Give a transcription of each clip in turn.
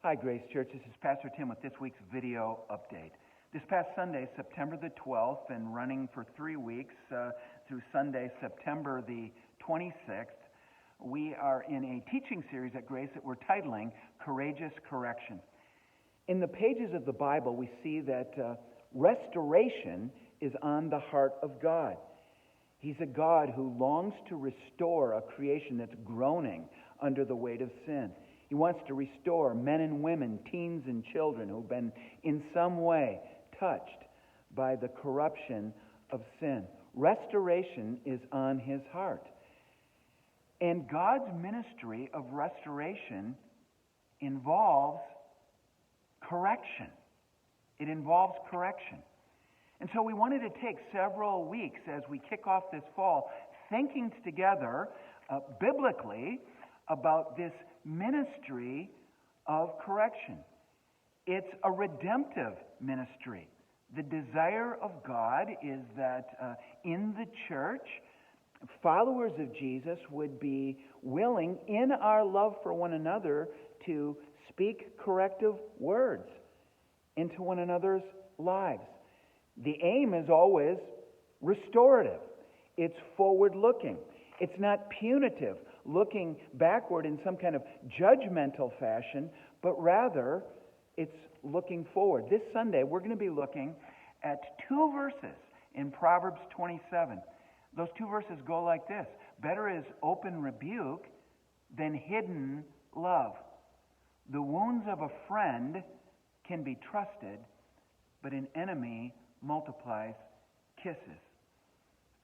Hi, Grace Church. This is Pastor Tim with this week's video update. This past Sunday, September the 12th, and running for 3 weeks through Sunday, September the 26th, we are in a teaching series at Grace that we're titling Courageous Correction. In the pages of the Bible, we see that restoration is on the heart of God. He's a God who longs to restore a creation that's groaning under the weight of sin. He wants to restore men and women, teens and children who've been in some way touched by the corruption of sin. Restoration is on his heart. And God's ministry of restoration involves correction. It involves correction. And so we wanted to take several weeks as we kick off this fall thinking together biblically about this ministry of correction. It's a redemptive ministry. The desire of God is that in the church, followers of Jesus would be willing, in our love for one another, to speak corrective words into one another's lives. The aim is always restorative. It's forward-looking. It's not punitive, looking backward in some kind of judgmental fashion, but rather it's looking forward. This Sunday, we're going to be looking at 2 verses in Proverbs 27. Those 2 verses go like this: better is open rebuke than hidden love. The wounds of a friend can be trusted, but an enemy multiplies kisses.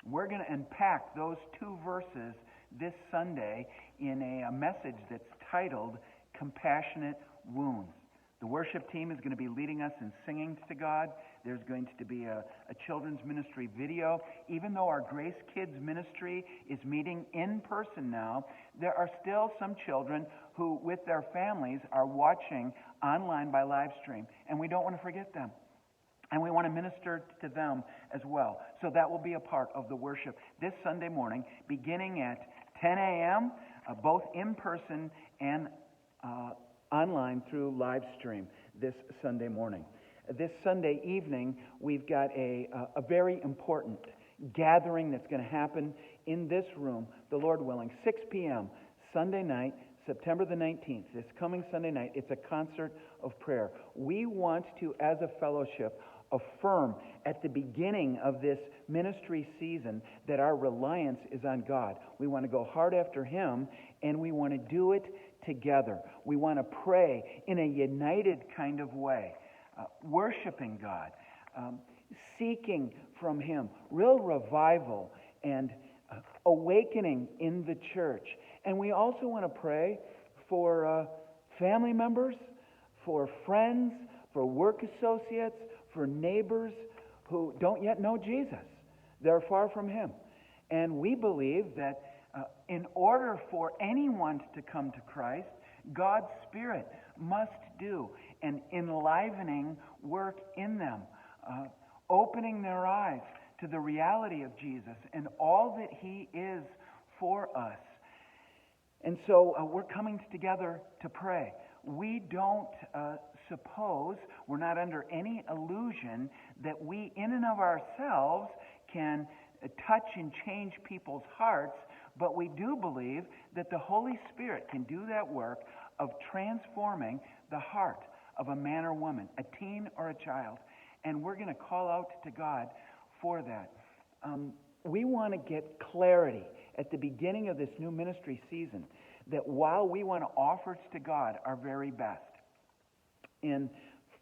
We're going to unpack those 2 verses this Sunday in a message that's titled Compassionate Wounds. The worship team is going to be leading us in singing to God. There's going to be a children's ministry video. Even though our Grace Kids ministry is meeting in person now, there are still some children who, with their families, are watching online by live stream. And we don't want to forget them. And we want to minister to them as well. So that will be a part of the worship this Sunday morning, beginning at 10 a.m., both in person and online through live stream this Sunday morning. This Sunday evening, we've got a very important gathering that's going to happen in this room, the Lord willing, 6 p.m., Sunday night, September the 19th, this coming Sunday night. It's a concert of prayer. We want to, as a fellowship, affirm at the beginning of this ministry season that our reliance is on God. We want to go hard after Him, and we want to do it together. We want to pray in a united kind of way, worshiping God, seeking from Him, real revival and awakening in the church. And we also want to pray for family members, for friends, for work associates, for neighbors who don't yet know Jesus. They're far from Him. And we believe that in order for anyone to come to Christ, God's Spirit must do an enlivening work in them, opening their eyes to the reality of Jesus and all that He is for us. And so we're coming together to pray. We don't suppose, we're not under any illusion that we in and of ourselves can touch and change people's hearts, but we do believe that the Holy Spirit can do that work of transforming the heart of a man or woman, a teen or a child. And we're going to call out to God for that. We want to get clarity at the beginning of this new ministry season that while we want to offer to God our very best, in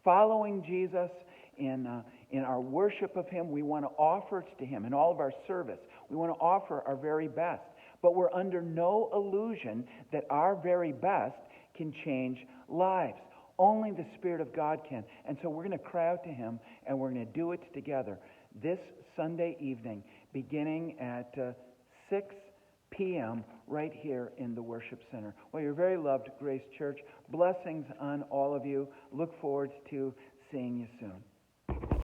following Jesus, in our worship of Him, we want to offer to Him in all of our service. We want to offer our very best. But we're under no illusion that our very best can change lives. Only the Spirit of God can. And so we're going to cry out to Him, and we're going to do it together this Sunday evening, beginning at 6 p.m. right here in the worship center. Well, you're very loved, Grace Church. Blessings on all of you. Look forward to seeing you soon.